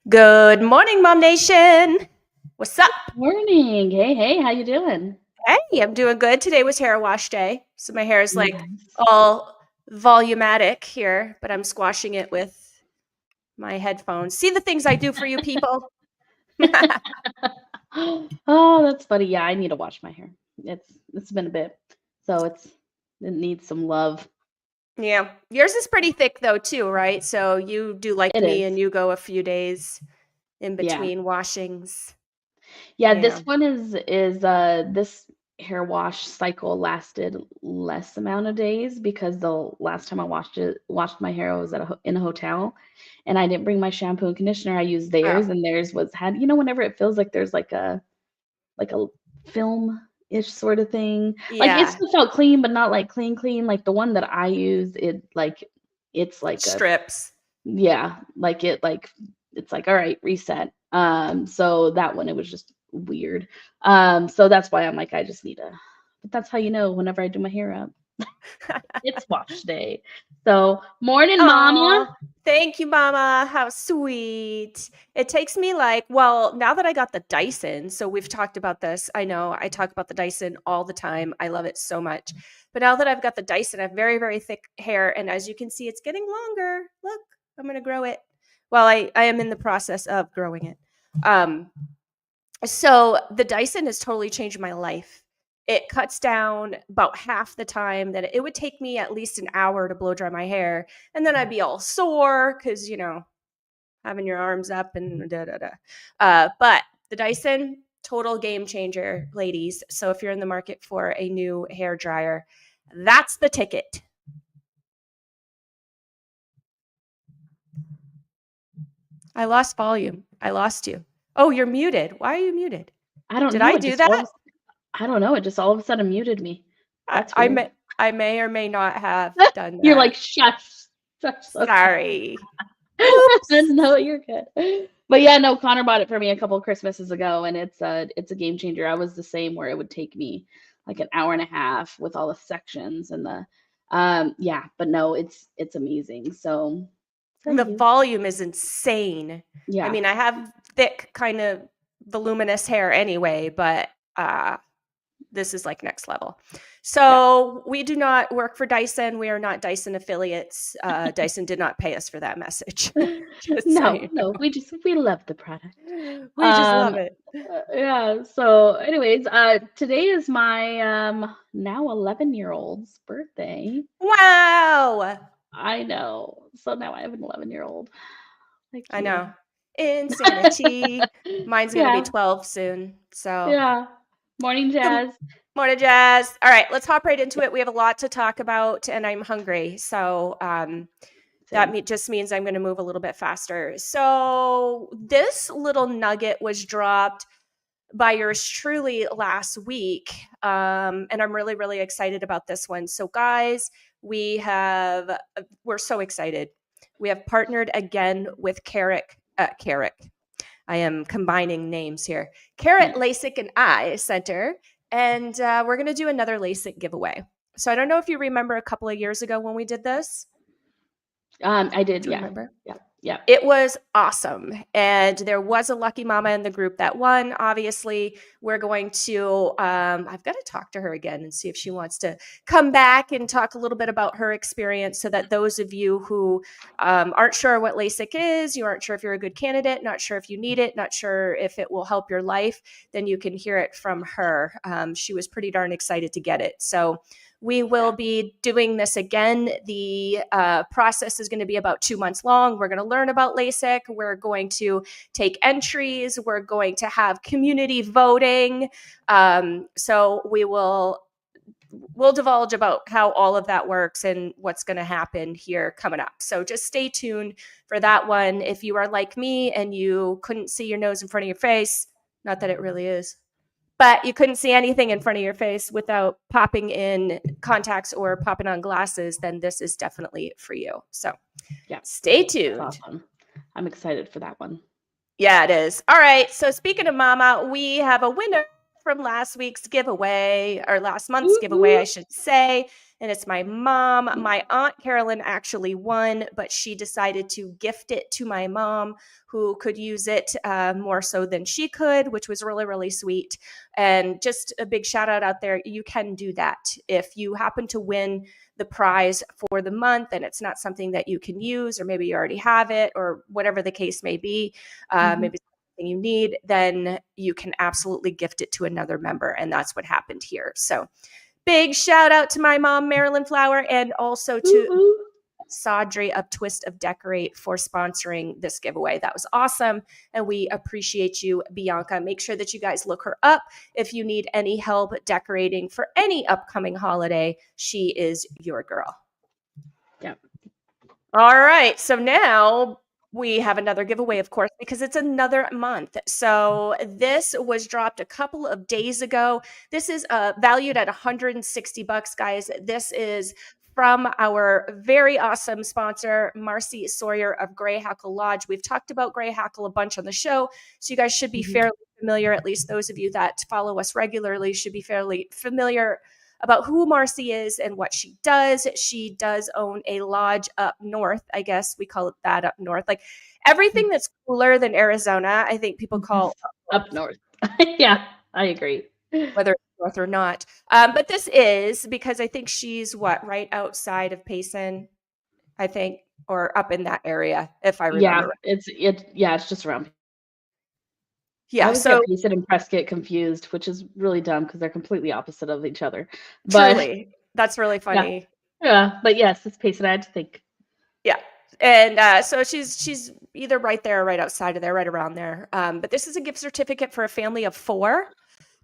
Good morning, Mom Nation. What's up? Morning. Hey, how you doing? Hey, I'm doing good. Today was hair wash day, so my hair is like Nice. all volumatic here, but I'm squashing it with my headphones. See the things I do for you people? Oh, that's funny. Yeah, I need to wash my hair. It's been a bit, so it needs some love. Yeah. Yours is pretty thick though too, right? So you do like It me is. and you go a few days in Yeah. between washings. Yeah, Yeah. this one is this hair wash cycle lasted less amount of days because the last time I washed my hair I was in a hotel and I didn't bring my shampoo and conditioner. I used Oh, theirs and theirs was had whenever it feels like there's like a film-ish sort of thing. Like, it yeah. still felt clean, but not, like, clean, clean, like, the one that I use, it's like a Strips. yeah, it's like, "Alright, reset." So that one, it was just weird. So that's why I'm like, I just need to but that's how you know whenever I do my hair up, it's wash day. So, morning, mama. Oh, thank you, mama. How sweet. It takes me now that I got the Dyson, so we've talked about this. I know I talk about the Dyson all the time. I love it so much. But now that I've got the Dyson, I have very, very thick hair. And as you can see, it's getting longer. Look, I'm going to grow it. Well, I am in the process of growing it. Um, so the Dyson has totally changed my life. It cuts down about half the time that it would take me at least an hour to blow dry my hair. And then I'd be all sore because, having your arms up and da da da. But the Dyson, total game changer, ladies. So if you're in the market for a new hair dryer, that's the ticket. I lost volume. I lost you. Oh, you're muted. Why are you muted? I don't Did know, I it do just all that? of a I don't know, it just all of a sudden muted me. I, That's I weird. may I may or may not have done You're that. like, "Shush, shush, okay." Sorry. Oops. No, you're good. But yeah, no, Connor bought it for me a couple Christmases ago, and it's a game changer. I was the same where it would take me like an hour and a half with all the sections and the yeah, but no, it's amazing. So The you. volume is insane. I Yeah. mean, I have thick, kind of voluminous hair anyway, but this is like next level. Yeah. So we do not work for Dyson. We are not Dyson affiliates. Dyson did not pay us for that message. Just so No, you no, we love the product. know. We just love Um it. yeah, so anyways, today is my now 11-year-old's birthday. Wow. I know. So now I have an 11-year-old. Like I you. know. Insanity. Mine's going to be Yeah, 12 soon. So yeah. Morning, good Jazz. morning, Jazz. All right, let's hop right into it. We have a lot to talk about, and I'm hungry. So Same. just means I'm going to move a little bit faster. So this little nugget was dropped by yours truly last week. And I'm really, really excited about this one. So, guys, we're so excited. We have partnered again with Carrick. I am combining names here. Carrot Yeah. LASIK and Eye Center. And we're going to do another LASIK giveaway. So, I don't know if you remember a couple of years ago when we did this. I did, Do you yeah. remember? Yeah. Yeah. It was awesome. And there was a lucky mama in the group that won. Obviously, we're going to, I've got to talk to her again and see if she wants to come back and talk a little bit about her experience so that those of you who aren't sure what LASIK is, you aren't sure if you're a good candidate, not sure if you need it, not sure if it will help your life, then you can hear it from her. She was pretty darn excited to get it. So, we will Yeah. be doing this again. The process is going to be about 2 months long. We're going to learn about LASIK. We're going to take entries. We're going to have community voting. So we'll divulge about how all of that works and what's going to happen here coming up. So just stay tuned for that one. If you are like me and you couldn't see your nose in front of your face, not that it really is, but you couldn't see anything in front of your face without popping in contacts or popping on glasses, then this is definitely for you. So Yeah. stay That's tuned. awesome. I'm excited for that one. Yeah, it is. All right. So speaking of mama, we have a winner from last week's giveaway, or last month's Woo giveaway, I woo. should say. And it's my mom. My Aunt Carolyn actually won, but she decided to gift it to my mom, who could use it more so than she could, which was really, really sweet. And just a big shout out there. You can do that. If you happen to win the prize for the month and it's not something that you can use, or maybe you already have it, or whatever the case may be, maybe it's something you need, then you can absolutely gift it to another member. And that's what happened here. So big shout out to my mom, Marilyn Flower, and also Woo to woo. Saudry of Twist of Decorate for sponsoring this giveaway. That was awesome. And we appreciate you, Bianca. Make sure that you guys look her up if you need any help decorating for any upcoming holiday. She is your girl. Yeah. All right. So now we have another giveaway, of course, because it's another month. So this was dropped a couple of days ago. This is valued at $160, guys. This is from our very awesome sponsor, Marcy Sawyer of Gray Hackle Lodge. We've talked about Gray Hackle a bunch on the show, so you guys should be fairly familiar. At least those of you that follow us regularly should be fairly familiar about who Marcy is and what she does. She does own a lodge up north. I guess we call it that, up north. Like everything that's cooler than Arizona, I think people call Up north. Yeah, I agree. whether it's north or not. But this is because I think she's right outside of Payson, I think, or up in that area, if I Yeah, remember right. it's just around. I Yeah, always get so Payson and Prescott confused, which is really dumb because they're completely opposite of each other. But truly, that's really yeah, funny. yeah. But yes, it's Payson. I had to think. Yeah. And so she's either right there or right outside of there, right around there. But this is a gift certificate for a family of 4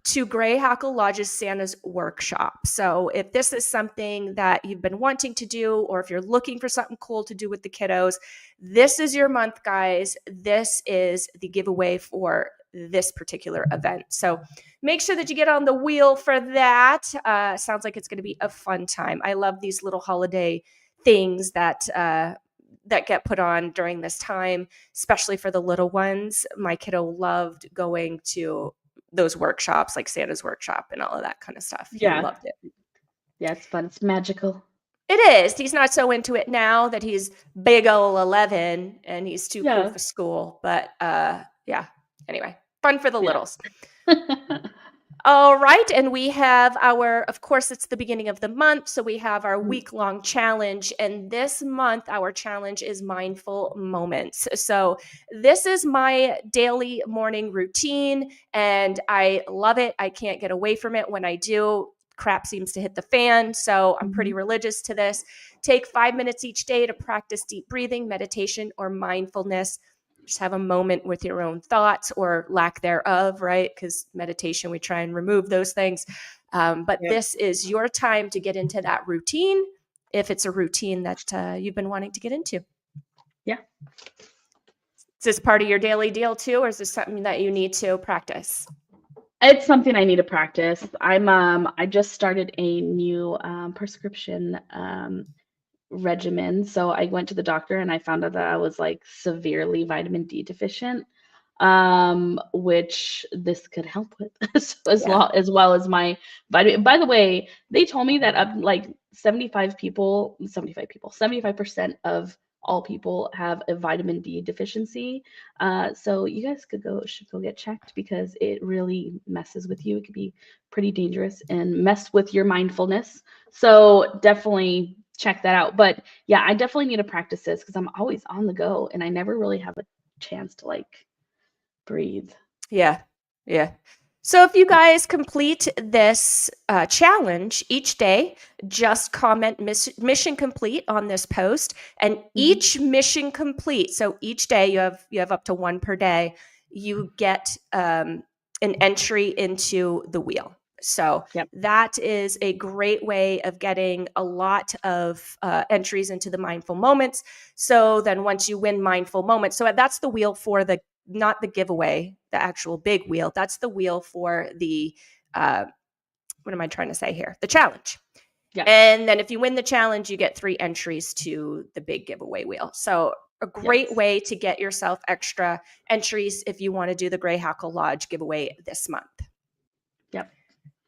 to Gray Hackle Lodge's Santa's Workshop. So if this is something that you've been wanting to do, or if you're looking for something cool to do with the kiddos, this is your month, guys. This is the giveaway for this particular event. So make sure that you get on the wheel for that. Sounds like it's going to be a fun time. I love these little holiday things that get put on during this time, especially for the little ones. My kiddo loved going to those workshops, like Santa's Workshop and all of that kind of stuff. He Yeah, loved it. yeah, it's fun. It's magical. It is. He's not so into it now that he's big ol' 11 and he's too cool Yeah, for school. But yeah. Anyway, fun for the yeah. littles. All right. And we have of course, it's the beginning of the month. So we have our week-long challenge. And this month, our challenge is mindful moments. So this is my daily morning routine, and I love it. I can't get away from it. When I do, crap seems to hit the fan. So I'm pretty religious to this. Take 5 minutes each day to practice deep breathing, meditation, or mindfulness. Just have a moment with your own thoughts or lack thereof, right? Because meditation, we try and remove those things. But Yep. this is your time to get into that routine, if it's a routine that you've been wanting to get into. Yeah. Is this part of your daily deal too, or is this something that you need to practice? It's something I need to practice. I just started a new prescription regimen. So I went to the doctor and I found out that I was like severely vitamin D deficient, which this could help with Yeah. as well as my vitamin. By the way, they told me that up like 75% of all people have a vitamin D deficiency. So you guys should go get checked because it really messes with you. It could be pretty dangerous and mess with your mindfulness. So definitely check that out. But yeah, I definitely need to practice this because I'm always on the go and I never really have a chance to like breathe. Yeah. Yeah. So if you guys complete this challenge each day, just comment mission complete on this post, and each mission complete. So each day you have up to 1 per day. You get an entry into the wheel. So Yep. that is a great way of getting a lot of entries into the mindful moments. So then once you win mindful moments, so that's the wheel for not the giveaway, the actual big wheel. That's the wheel for the, what am I trying to say here? The challenge. Yeah. And then if you win the challenge, you get 3 entries to the big giveaway wheel. So a great way to get yourself extra entries if you want to do the Gray Hackle Lodge giveaway this month. Yep.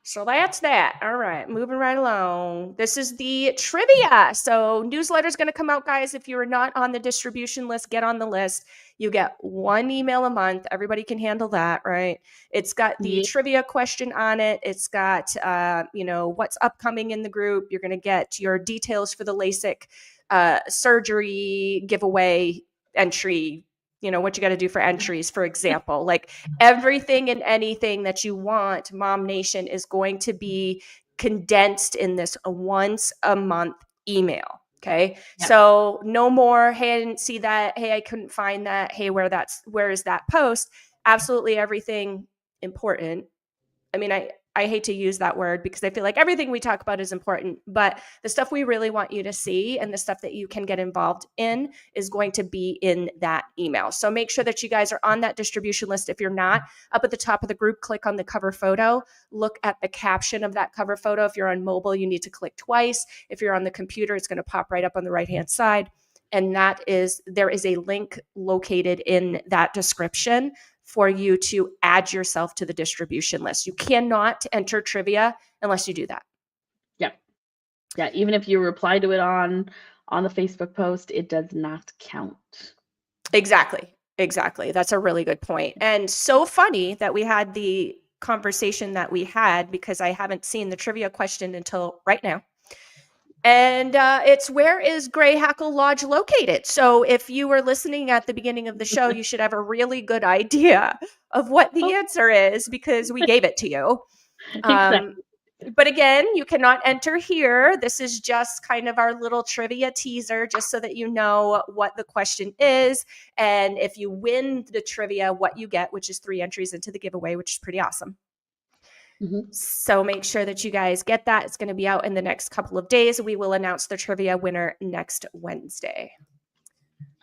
So that's that. All right, moving right along. This is the trivia. So newsletter's going to come out, guys. If you're not on the distribution list, get on the list. You get one email a month. Everybody can handle that, right? It's got the Yeah. trivia question on it. It's got, what's upcoming in the group. You're going to get your details for the LASIK surgery giveaway entry. What you got to do for entries, for example, like everything and anything that you want, Mom Nation is going to be condensed in this once a month email. Okay. Yep. So no more, hey, I didn't see that. Hey, I couldn't find that. Hey, where is that post? Absolutely everything important. I mean, I hate to use that word because I feel like everything we talk about is important, but the stuff we really want you to see and the stuff that you can get involved in is going to be in that email. So make sure that you guys are on that distribution list. If you're not, up at the top of the group, click on the cover photo, look at the caption of that cover photo. If you're on mobile, you need to click twice. If you're on the computer, it's going to pop right up on the right-hand side. And there is a link located in that description for you to add yourself to the distribution list. You cannot enter trivia unless you do that. Yeah, even if you reply to it on the Facebook post, it does not count. Exactly. That's a really good point. And so funny that we had the conversation that we had because I haven't seen the trivia question until right now. And it's, where is Gray Hackle Lodge located? So if you were listening at the beginning of the show, you should have a really good idea of what the answer is because we gave it to you. Exactly. But again, you cannot enter here. This is just kind of our little trivia teaser, just so that you know what the question is. And if you win the trivia, what you get, which is 3 entries into the giveaway, which is pretty awesome. Mm-hmm. So make sure that you guys get that. It's going to be out in the next couple of days. We will announce the trivia winner next Wednesday.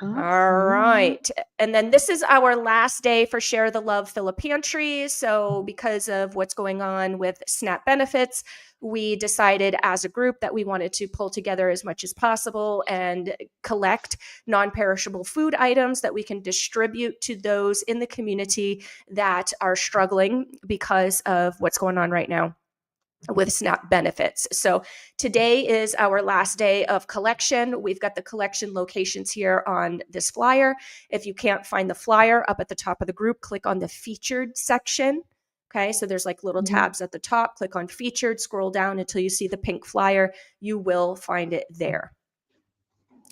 Awesome. All right. And then this is our last day for Share the Love Fill a Pantry. So because of what's going on with SNAP benefits, we decided as a group that we wanted to pull together as much as possible and collect non-perishable food items that we can distribute to those in the community that are struggling because of what's going on right now with SNAP benefits. So today is our last day of collection. We've got the collection locations here on this flyer. If you can't find the flyer, up at the top of the group, click on the featured section. Okay, so there's like little tabs at the top. Click on featured, scroll down until you see the pink flyer. You will find it there.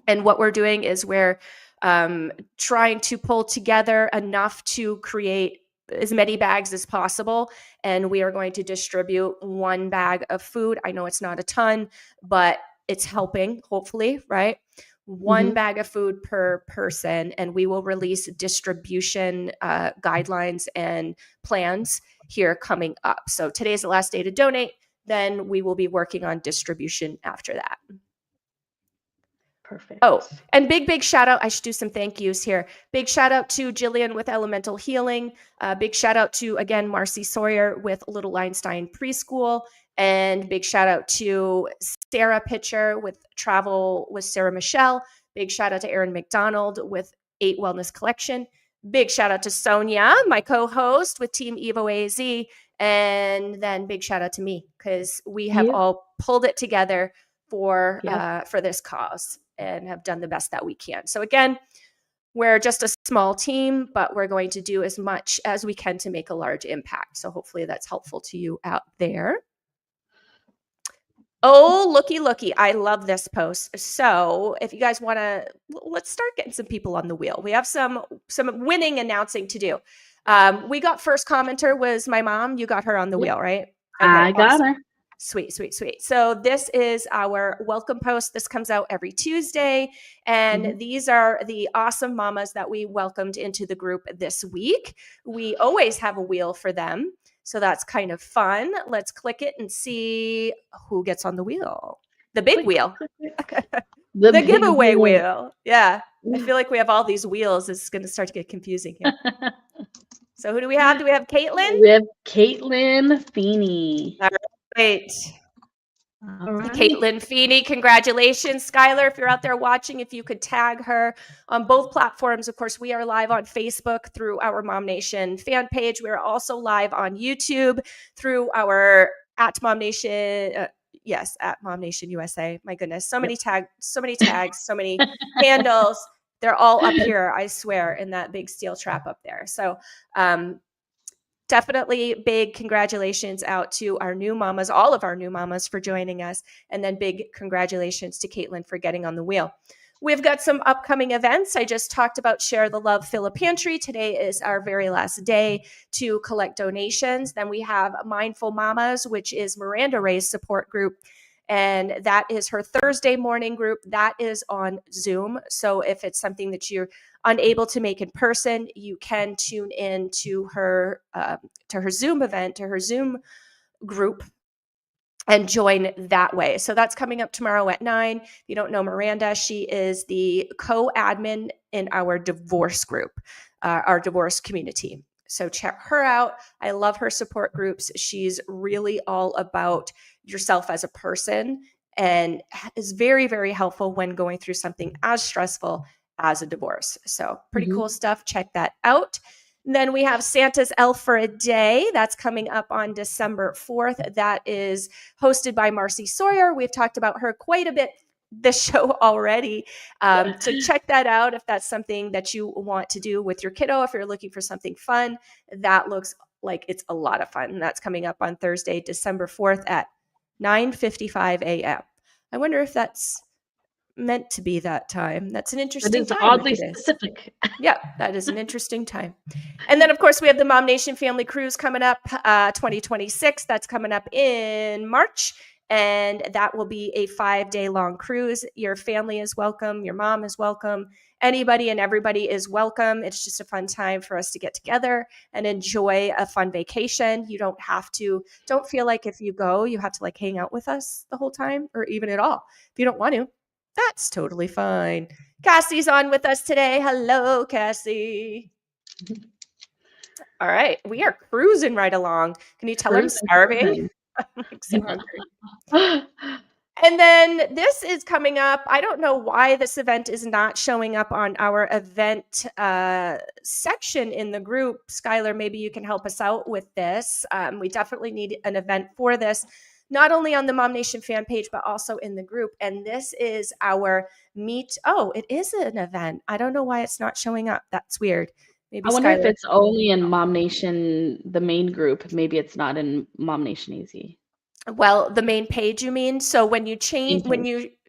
And what we're doing is we're trying to pull together enough to create as many bags as possible. And we are going to distribute 1 bag of food. I know it's not a ton, but it's helping, hopefully, right? 1 bag of food per person. And we will release distribution guidelines and plans here coming up. So today's the last day to donate. Then we will be working on distribution after that. Perfect. Oh, and big shout out. I should do some thank yous here. Big shout out to Jillian with Elemental Healing. Big shout out to, again, Marcy Sawyer with Little Einstein Preschool. And big shout out to Sarah Pitcher with Travel with Sarah Michelle. Big shout out to Aaron McDonald with 8 Wellness Collection. Big shout out to Sonia, my co-host with Team Evo AZ. And then big shout out to me because we have all pulled it together for this cause and have done the best that we can. So again, we're just a small team, but we're going to do as much as we can to make a large impact. So hopefully that's helpful to you out there. Oh, looky. I love this post. So if you guys want to, let's start getting some people on the wheel. We have some winning announcing to do. We got first commenter was my mom. You got her on the wheel, right? Okay, I got her. Sweet. So this is our welcome post. This comes out every Tuesday. And these are the awesome mamas that we welcomed into the group this week. We always have a wheel for them. So that's kind of fun. Let's click it and see who gets on the wheel. The big wheel. The giveaway wheel. Yeah. I feel like we have all these wheels. It's going to start to get confusing here. So who do we have? Do we have Caitlin? We have Caitlin Feeney. All right. Caitlin Feeney, congratulations. Skylar, if you're out there watching, if you could tag her on both platforms. Of course, we are live on Facebook through our Mom Nation fan page. We are also live on YouTube through our at MOMnation. Yes, at MOMnation USA. My goodness, so many Yep. tags, so many handles. They're all up here, I swear, in that big steel trap up there. So definitely big congratulations out to our new mamas, all of our new mamas for joining us. And then big congratulations to Caitlin for getting on the wheel. We've got some upcoming events. I just talked about Share the Love, Fill a Pantry. Today is our very last day to collect donations. Then we have Mindful Mamas, which is Miranda Ray's support group. And that is her Thursday morning group. That is on Zoom. So if it's something that you're unable to make in person, you can tune in to her Zoom event, to her Zoom group, and join that way. So that's coming up tomorrow at 9. If you don't know Miranda, she is the co-admin in our divorce group, our divorce community. So check her out. I love her support groups. She's really all about yourself as a person and is very, very helpful when going through something as stressful as a divorce. So pretty cool stuff. Check that out. And then we have Santa's Elf for a Day. That's coming up on December 4th. That is hosted by Marcy Sawyer. We've talked about her quite a bit this show already. So check that out if that's something that you want to do with your kiddo. If you're looking for something fun, that looks like it's a lot of fun. And that's coming up on Thursday, December 4th at 9:55 a.m. I wonder if that's meant to be that time. That's an interesting time. Oddly specific. Yeah, that is an interesting time. And then, of course, we have the MOMnation Family Cruise coming up, 2026. That's coming up in March. And that will be a 5-day long cruise. Your family is welcome. Your mom is welcome. Anybody and everybody is welcome. It's just a fun time for us to get together and enjoy a fun vacation. You don't feel like if you go, you have to like hang out with us the whole time or even at all. If you don't want to, that's totally fine. Cassie's on with us today. Hello, Cassie. All right. We are cruising right along. Can you tell I'm starving? I'm like so hungry. And then this is coming up. I don't know why this event is not showing up on our event section in the group. Skylar, maybe you can help us out with this. We definitely need an event for this, not only on the MOMnation fan page, but also in the group. And this is our meet. Oh, it is an event. I don't know why it's not showing up. That's weird. Maybe I wonder Skylar. if it's only in MOMnation, the main group. Maybe it's not in MOMnationAZ. Well, the main page, you mean? So when you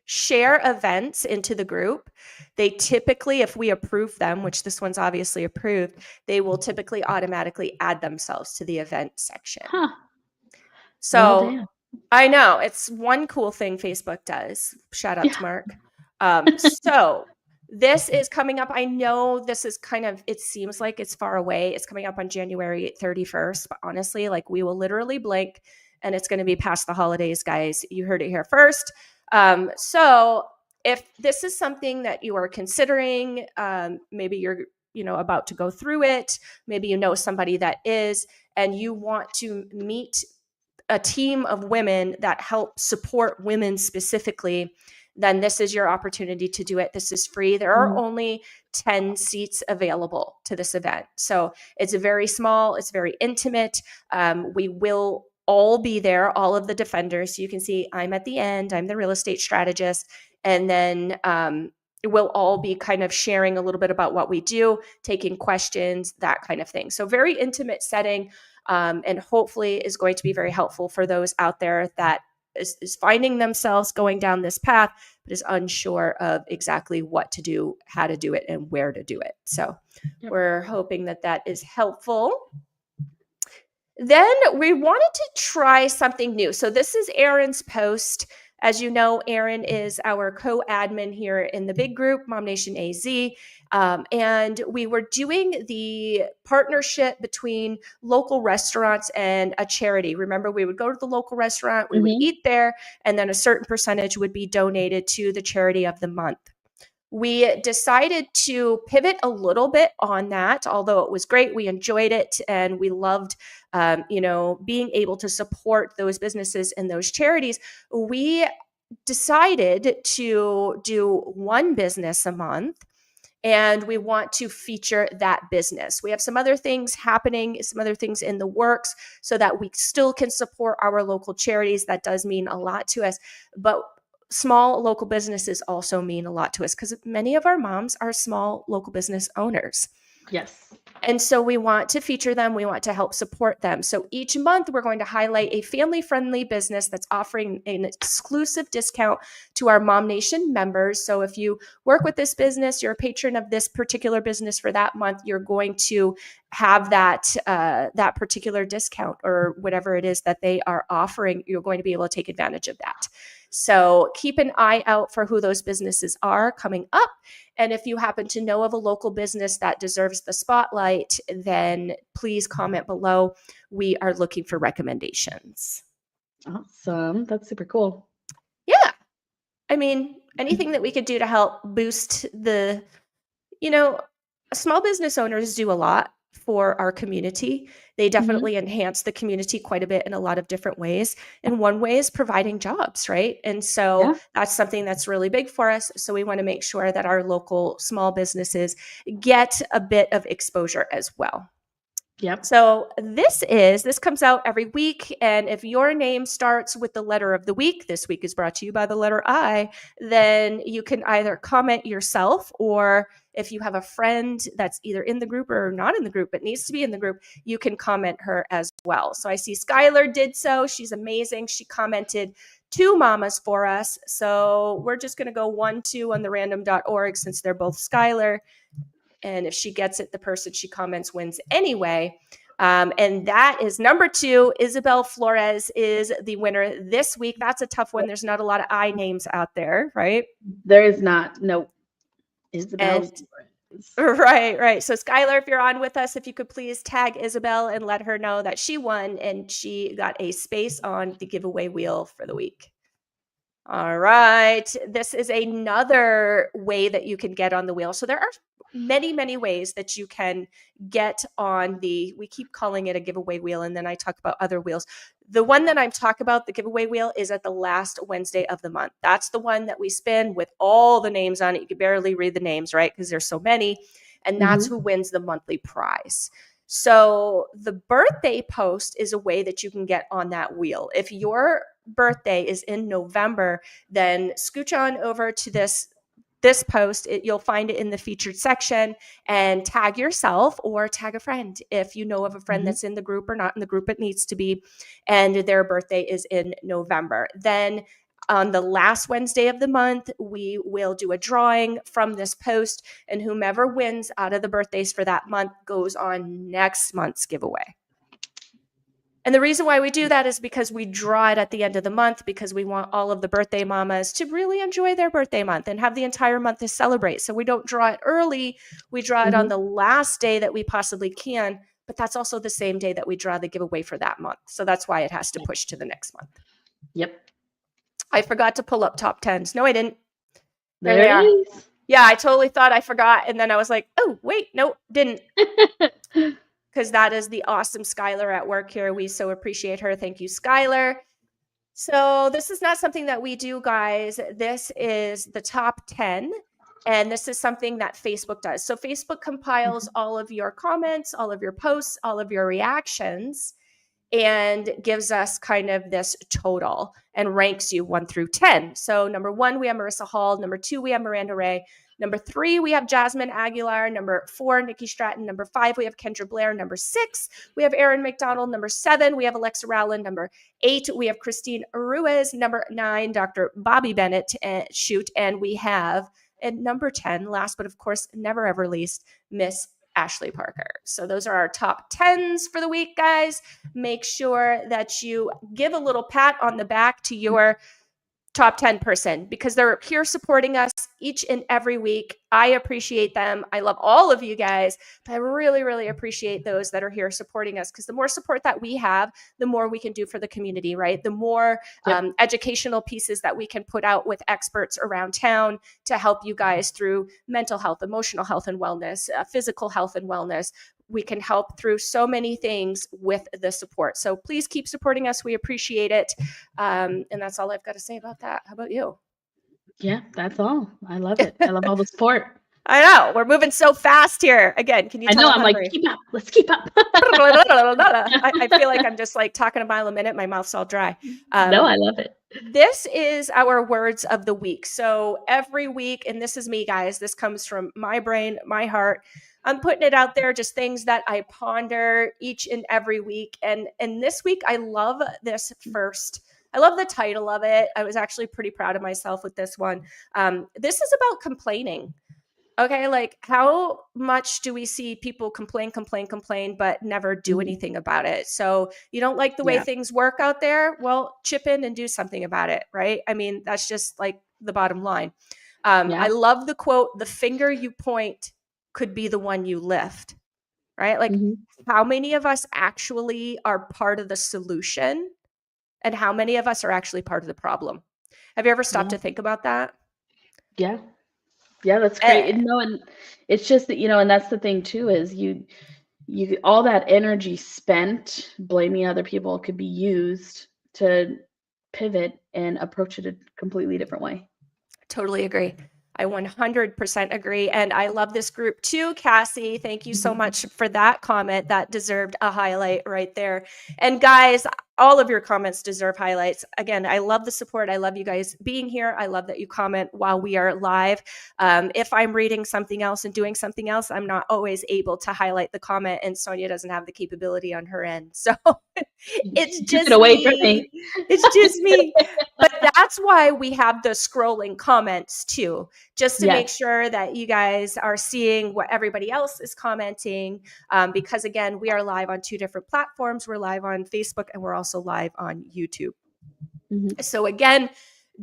share events into the group, they typically, if we approve them, which this one's obviously approved, they will typically automatically add themselves to the event section. Huh. So Well, damn. I know it's one cool thing Facebook does. Shout out to Mark. So this is coming up. I know this is it seems like it's far away. It's coming up on January 31st, but honestly, like we will literally blink and it's going to be past the holidays, guys. You heard it here first. So if this is something that you are considering, maybe you're, about to go through it, maybe you know somebody that is, and you want to meet a team of women that help support women specifically, then this is your opportunity to do it. This is free. There are only 10 seats available to this event. So it's very small. It's very intimate. We will all be there, all of the defenders. So you can see I'm at the end. I'm the real estate strategist. And then we'll all be kind of sharing a little bit about what we do, taking questions, that kind of thing. So very intimate setting. And hopefully is going to be very helpful for those out there that is finding themselves going down this path, but is unsure of exactly what to do, how to do it, and where to do it. So we're hoping that is helpful. Then we wanted to try something new. So this is Erin's post. As you know, Erin is our co-admin here in the big group, MOMnationAZ. And we were doing the partnership between local restaurants and a charity. Remember, we would go to the local restaurant, we would eat there, and then a certain percentage would be donated to the charity of the month. We decided to pivot a little bit on that, although it was great. We enjoyed it and we loved, being able to support those businesses and those charities. We decided to do one business a month and we want to feature that business. We have some other things happening, some other things in the works so that we still can support our local charities. That does mean a lot to us, but small local businesses also mean a lot to us because many of our moms are small local business owners. Yes. And so we want to feature them. We want to help support them. So each month we're going to highlight a family-friendly business that's offering an exclusive discount to our MOMnation members. So if you work with this business, you're a patron of this particular business for that month, you're going to have that particular discount or whatever it is that they are offering. You're going to be able to take advantage of that. So keep an eye out for who those businesses are coming up. And if you happen to know of a local business that deserves the spotlight, then please comment below. We are looking for recommendations. Awesome. That's super cool. Yeah. I mean, anything that we could do to help boost small business owners do a lot for our community. They definitely enhance the community quite a bit in a lot of different ways. And one way is providing jobs, right? And so that's something that's really big for us. So we want to make sure that our local small businesses get a bit of exposure as well. Yep. So this comes out every week. And if your name starts with the letter of the week, this week is brought to you by the letter I, then you can either comment yourself, or if you have a friend that's either in the group or not in the group, but needs to be in the group, you can comment her as well. So I see Skylar did so. She's amazing. She commented 2 mamas for us. So we're just going to go 1, 2 on the random.org since they're both Skylar. And if she gets it, the person she comments wins anyway. And that is number 2. Isabel Flores is the winner this week. That's a tough one. There's not a lot of I names out there, right? There is not. No. Isabel Flores. Right. So Skylar, if you're on with us, if you could please tag Isabel and let her know that she won and she got a space on the giveaway wheel for the week. All right. This is another way that you can get on the wheel. So there are many, many ways that you can get on we keep calling it a giveaway wheel, and then I talk about other wheels. The one that I'm talking about, the giveaway wheel, is at the last Wednesday of the month. That's the one that we spin with all the names on it. You can barely read the names, right? Because there's so many. And that's who wins the monthly prize. So the birthday post is a way that you can get on that wheel. If your birthday is in November, then scooch on over to this post. You'll find it in the featured section, and tag yourself or tag a friend if you know of a friend that's in the group or not in the group. It needs to be, and their birthday is in November. Then on the last Wednesday of the month, we will do a drawing from this post, and whomever wins out of the birthdays for that month goes on next month's giveaway. And the reason why we do that is because we draw it at the end of the month, because we want all of the birthday mamas to really enjoy their birthday month and have the entire month to celebrate. So we don't draw it early. We draw it on the last day that we possibly can, but that's also the same day that we draw the giveaway for that month. So that's why it has to push to the next month. Yep. I forgot to pull up top 10s. No, I didn't. There they are. Yeah, I totally thought I forgot. And then I was like, oh, wait, no, didn't. Because that is the awesome Skylar at work here. We so appreciate her. Thank you, Skylar. So this is not something that we do, guys. This is the top 10. And this is something that Facebook does. So Facebook compiles all of your comments, all of your posts, all of your reactions, and gives us kind of this total and ranks you 1 through 10. So number 1, we have Marissa Hall. Number 2, we have Miranda Ray. Number 3, we have Jasmine Aguilar. Number 4, Nikki Stratton. Number 5, we have Kendra Blair. Number 6, we have Erin McDonald. Number 7, we have Alexa Rowland. Number 8, we have Christine Ruiz. Number 9, Dr. Bobby Bennett. And we have at number 10, last but of course never ever least, Miss Ashley Parker. So those are our top 10s for the week, guys. Make sure that you give a little pat on the back to your top 10 person, because they're here supporting us each and every week. I appreciate them. I love all of you guys, but I really, really appreciate those that are here supporting us, because the more support that we have, the more we can do for the community, right? The more educational pieces that we can put out with experts around town to help you guys through mental health, emotional health and wellness, physical health and wellness. We can help through so many things with the support. So please keep supporting us. We appreciate it. And that's all I've got to say about that. How about you? Yeah, that's all. I love it. I love all the support. I know. We're moving so fast here. Again, can you I tell know. I'm I'm like, hungry? keep up. Let's keep up. I feel like I'm just like talking a mile a minute. My mouth's all dry. No, I love it. This is our words of the week. So every week, and this is me, guys, this comes from my brain, my heart. I'm putting it out there, just things that I ponder each and every week. And this week, I love this first. I love the title of it. I was actually pretty proud of myself with this one. This is about complaining. Okay, like how much do we see people complain, but never do Mhm. anything about it? So you don't like the way Yeah. things work out there? Well, chip in and do something about it, right? I mean, that's just like the bottom line. I Yeah. love the quote, the finger you point could be the one you lift, right? Like, Mhm. how many of us actually are part of the solution and how many of us are actually part of the problem? Have you ever stopped Yeah. to think about that? Yeah. Yeah, that's great. Eh, And no, and it's just that, and that's the thing too, is you all that energy spent blaming other people could be used to pivot and approach it a completely different way. Totally agree. I 100% agree. And I love this group too, Cassie. Thank you so much for that comment. That deserved a highlight right there. And guys, all of your comments deserve highlights. Again, I love the support. I love you guys being here. I love that you comment while we are live. If I'm reading something else and doing something else, I'm not always able to highlight the comment, and Sonia doesn't have the capability on her end. So it's You took it just away from me. me. It's just me. But that's why we have the scrolling comments too, just to make Yes. sure that you guys are seeing what everybody else is commenting. Because again, we are live on two different platforms. We're live on Facebook and we're also live on YouTube. Mhm. So again,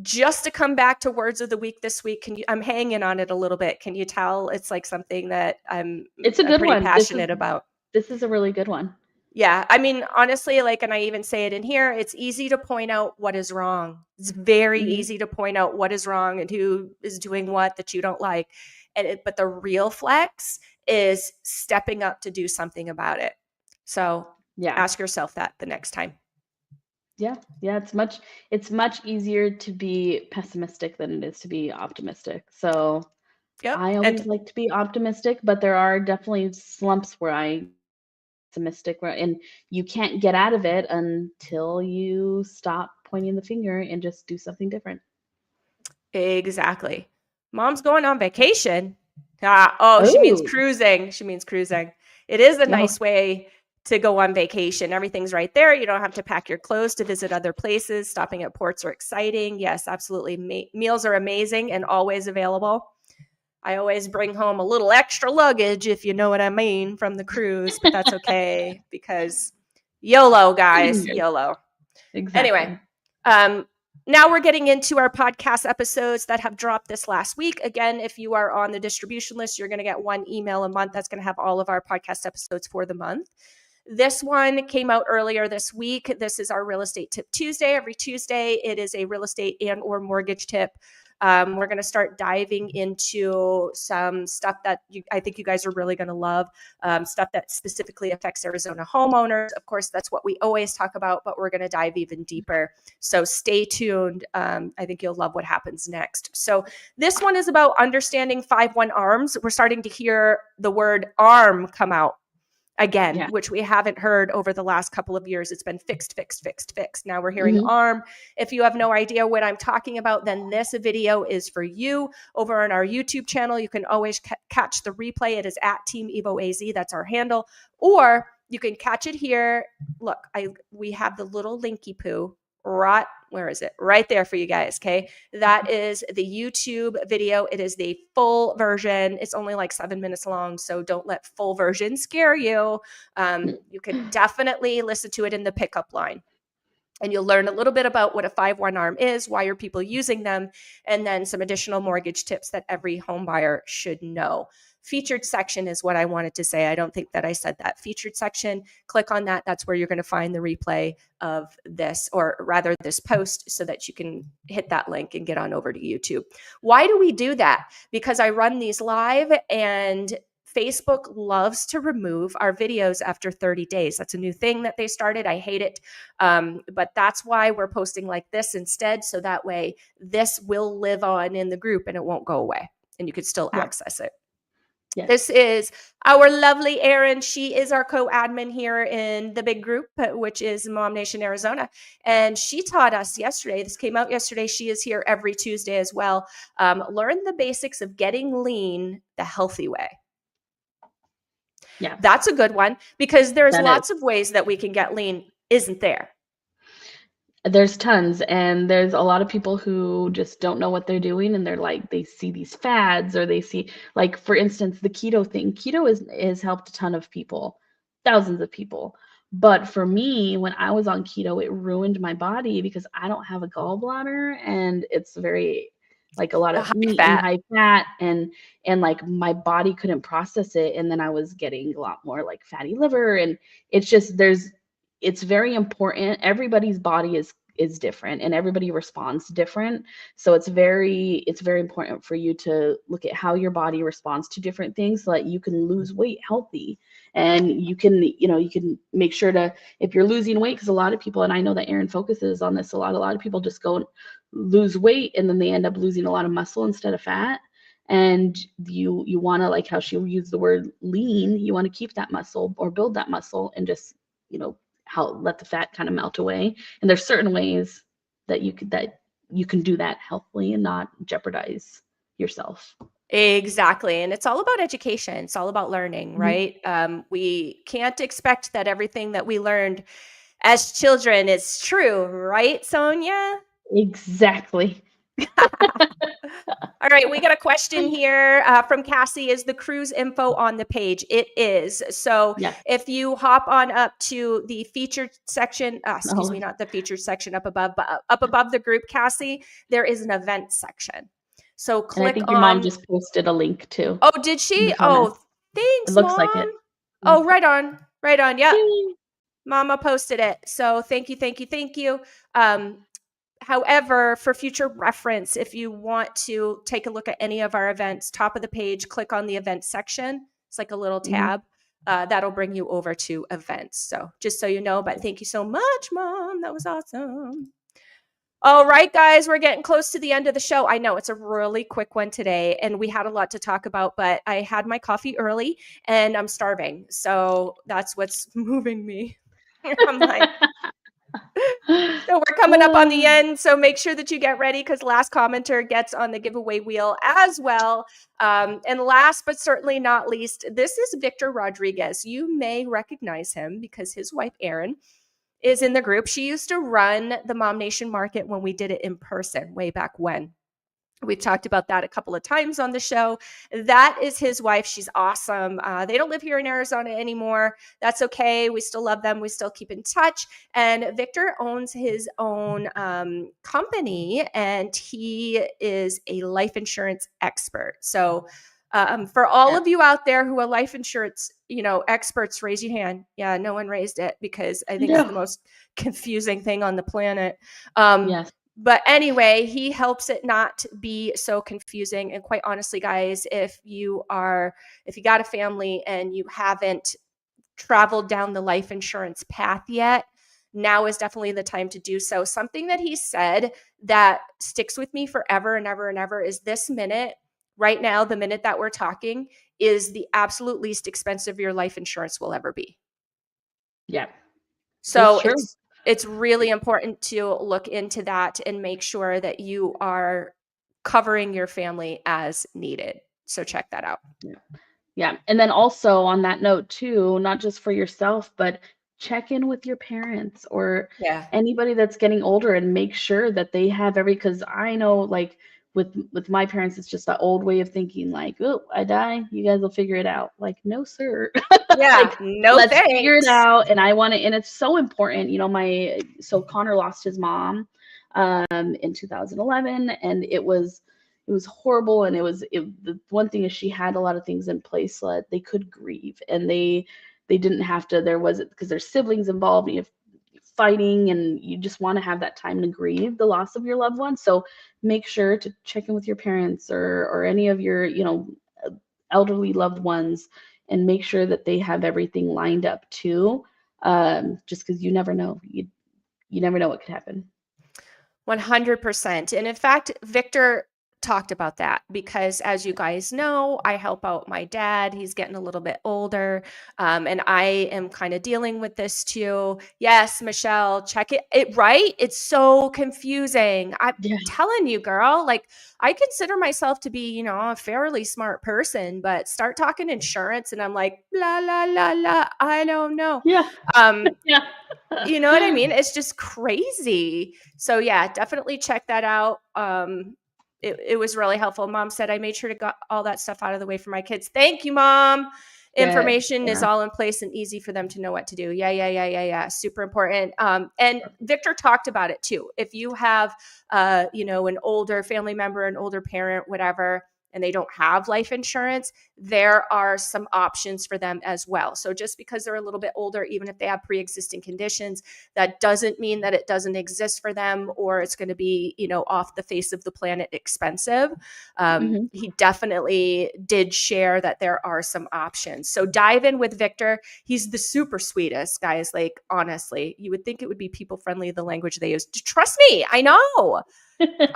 just to come back to words of the week this week, I'm hanging on it a little bit. Can you tell it's like something that It's a I'm good pretty one. passionate about? This is a really good one. Yeah. I mean, honestly, like, and I even say it in here, it's easy to point out what is wrong. It's very Mhm. easy to point out what is wrong and who is doing what that you don't like. But the real flex is stepping up to do something about it. So Yeah. ask yourself that the next time. Yeah. Yeah, it's much easier to be pessimistic than it is to be optimistic. So, Yep. I And always like to be optimistic, but there are definitely slumps where I pessimistic where and you can't get out of it until you stop pointing the finger and just do something different. exactly. Mom's going on vacation. Oh, she means Oh. cruising. She means cruising. It is a Oh. nice way to go on vacation. Everything's right there. You don't have to pack your clothes to visit other places. Stopping at ports are exciting. Yes, absolutely. Meals are amazing and always available. I always bring home a little extra luggage, if you know what I mean, from the cruise, but that's okay because YOLO, guys, Yes, YOLO. Anyway, exactly. um, now we're getting into our podcast episodes that have dropped this last week. Again, if you are on the distribution list, you're going to get one email a month that's going to have all of our podcast episodes for the month. This one came out earlier this week. This is our real estate tip Tuesday. Every Tuesday, it is a real estate and or mortgage tip. We're going to start diving into some stuff that I think you guys are really going to love, stuff that specifically affects Arizona homeowners. Of course, that's what we always talk about, but we're going to dive even deeper. So stay tuned. I think you'll love what happens next. So this one is about understanding 5-1 arms. We're starting to hear the word arm come out again, Yeah. which we haven't heard over the last couple of years. It's been fixed, fixed, fixed, fixed. Now we're hearing Mhm. arm. If you have no idea what I'm talking about, then this video is for you. Over on our YouTube channel, you can always catch the replay. It is at Team Evo AZ. That's our handle. Or you can catch it here. Look, we have the little linky poo right, where is it? Right there for you guys. Okay. That is the YouTube video. It is the full version. It's only like 7 minutes long. So don't let full version scare you. You can definitely listen to it in the pickup line. And you'll learn a little bit about what a 5-1 arm is, why are people using them, and then some additional mortgage tips that every home buyer should know. Featured section is what I wanted to say. I don't think that I said that. Featured section, click on that. That's where you're going to find the replay of this, or rather this post, so that you can hit that link and get on over to YouTube. Why do we do that? Because I run these live and Facebook loves to remove our videos after 30 days. That's a new thing that they started. I hate it. But that's why we're posting like this instead. So that way this will live on in the group and it won't go away and you could still Yeah. access it. Yes. This is our lovely Erin. She is our co-admin here in the big group, which is Mom Nation Arizona. And she taught us yesterday. This came out yesterday. She is here every Tuesday as well. Learn the basics of getting lean the healthy way. Yeah, That's a good one because there's that is. lots of ways that we can get lean, isn't there? There's tons, and there's a lot of people who just don't know what they're doing, and they're like, they see these fads, or they see, like, for instance, the keto thing. Keto is helped a ton of people, thousands of people. But for me, when I was on keto, it ruined my body because I don't have a gallbladder, and it's very like a lot The of high meat and fat. high fat, and like my body couldn't process it, and then I was getting a lot more like fatty liver, and it's just it's very important. Everybody's body is different and everybody responds different. So it's very important for you to look at how your body responds to different things so that you can lose weight healthy. And you can make sure to, if you're losing weight, because a lot of people, and I know that Erin focuses on this a lot of people just go and lose weight and then they end up losing a lot of muscle instead of fat. And you want to, like how she used the word lean, you want to keep that muscle or build that muscle and just you know how let the fat kind of melt away. And there's certain ways that you can do that healthily and not jeopardize yourself. Exactly. And it's all about education. It's all about learning, Mhm. right? We can't expect that everything that we learned as children is true, right, Sonia? Exactly. All right, we got a question here from Cassie. Is the cruise info on the page? It is. So Yeah. if you hop on up to the featured section, excuse Oh, me, not the featured section up above, but up above the group, Cassie, there is an event section. So and I click think your mom on. just posted a link too Oh, did in the she? Oh, comments. It thanks, looks like it. Mom. Yeah. Oh, right on. Right on. Yep. Yay. Mama posted it. So thank you, thank you, thank you. Um, However, for future reference, if you want to take a look at any of our events, top of the page, click on the event section. It's like a little Mhm. tab. That'll bring you over to events. So just so you know, but thank you so much, Mom. That was awesome. All right, guys, we're getting close to the end of the show. I know it's a really quick one today, and we had a lot to talk about, but I had my coffee early and I'm starving. So that's what's moving me. I'm like, so we're coming up on the end. So make sure that you get ready because last commenter gets on the giveaway wheel as well. And last but certainly not least, this is Victor Rodriguez. You may recognize him because his wife, Erin, is in the group. She used to run the Mom Nation Market when we did it in person way back when. We've talked about that a couple of times on the show. That is his wife. She's awesome. They don't live here in Arizona anymore. That's okay. We still love them. We still keep in touch. And Victor owns his own company, and he is a life insurance expert. So, for all Yeah. of you out there who are life insurance, experts, raise your hand. Yeah, no one raised it because I think it's the No. most confusing thing on the planet. Um, Yes. but anyway, he helps it not be so confusing. And quite honestly, guys, if you got a family and you haven't traveled down the life insurance path yet, now is definitely the time to do so. Something that he said that sticks with me forever and ever and ever is this minute, right now, the minute that we're talking, is the absolute least expensive your life insurance will ever be. Yeah. It's So true. it's really important to look into that and make sure that you are covering your family as needed. So check that out. Yeah. Yeah. And then also on that note too, not just for yourself, but check in with your parents or Yeah. anybody that's getting older and make sure that they have because I know like with my parents, it's just that old way of thinking like, oh, I die, you guys will figure it out. Like, no, sir. Yeah. Like, No let's figure it thanks. out. And I want to, and it's so important, so Connor lost his mom in 2011 and it was horrible and the one thing is she had a lot of things in place so that they could grieve and they didn't have to there wasn't because there's siblings involved and you have fighting and you just want to have that time to grieve the loss of your loved one. So make sure to check in with your parents or any of your elderly loved ones and make sure that they have everything lined up too, just because you never know, you never know what could happen. 100%. And in fact, Victor talked about that because, as you guys know, I help out my dad. He's getting a little bit older, and I am kind of dealing with this too. Yes, Michelle, check it right. It's so confusing. I'm Yeah. telling you, girl. Like, I consider myself to be, a fairly smart person, but start talking insurance, and I'm like, la la la la. I don't know. Yeah. Um, Yeah. you know what I mean? It's just crazy. So yeah, definitely check that out. It was really helpful. Mom said I made sure to get all that stuff out of the way for my kids. Thank you, Mom. Good. Information is Yeah. all in place and easy for them to know what to do. Yeah. Super important. And Victor talked about it too. If you have, an older family member, an older parent, whatever, and they don't have life insurance, there are some options for them as well. So just because they're a little bit older, even if they have pre-existing conditions, that doesn't mean that it doesn't exist for them or it's going to be, off the face of the planet expensive. He definitely did share that there are some options. So dive in with Victor. He's the super sweetest, guys. Like, honestly, you would think it would be people friendly, the language they use. Trust me, I know.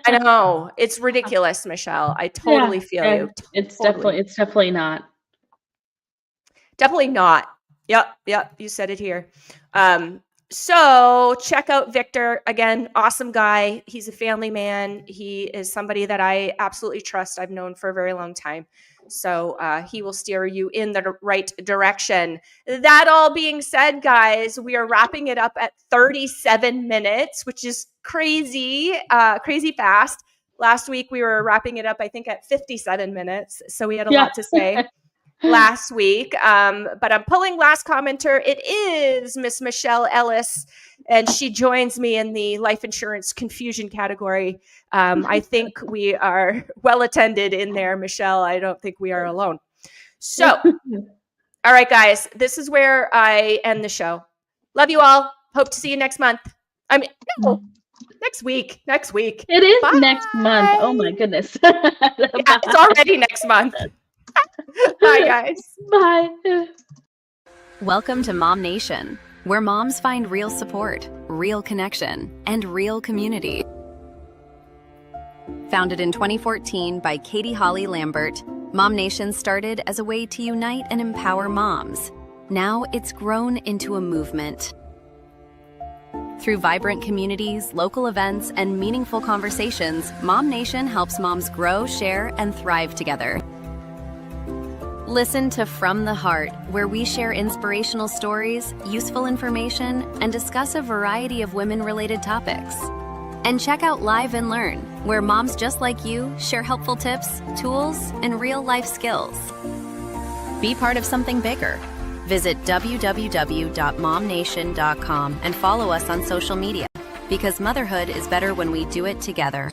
I know. It's ridiculous, Michelle. I totally feel you. It's Totally. definitely not. Definitely not. Yep. You said it here. So check out Victor. Again, awesome guy. He's a family man. He is somebody that I absolutely trust. I've known for a very long time. So he will steer you in the right direction. That all being said, guys, we are wrapping it up at 37 minutes, which is crazy fast. Last week, we were wrapping it up, I think, at 57 minutes. So we had a lot to say last week. But I'm pulling last commenter. It is Miss Michelle Ellis, and she joins me in the life insurance confusion category. I think we are well attended in there, Michelle. I don't think we are alone. So, all right, guys, this is where I end the show. Love you all. Hope to see you next month. Next week. It is Bye. next month. Oh my goodness. Yeah, it's already next month. Bye, guys. Bye. Welcome to Mom Nation, where moms find real support, real connection, and real community. Founded in 2014 by Katie Holly Lambert, Mom Nation started as a way to unite and empower moms. Now it's grown into a movement. Through vibrant communities, local events, and meaningful conversations, Mom Nation helps moms grow, share, and thrive together. Listen to From the Heart, where we share inspirational stories, useful information, and discuss a variety of women-related topics. And check out Live and Learn, where moms just like you share helpful tips, tools, and real-life skills. Be part of something bigger. Visit www.momnation.com and follow us on social media, because motherhood is better when we do it together.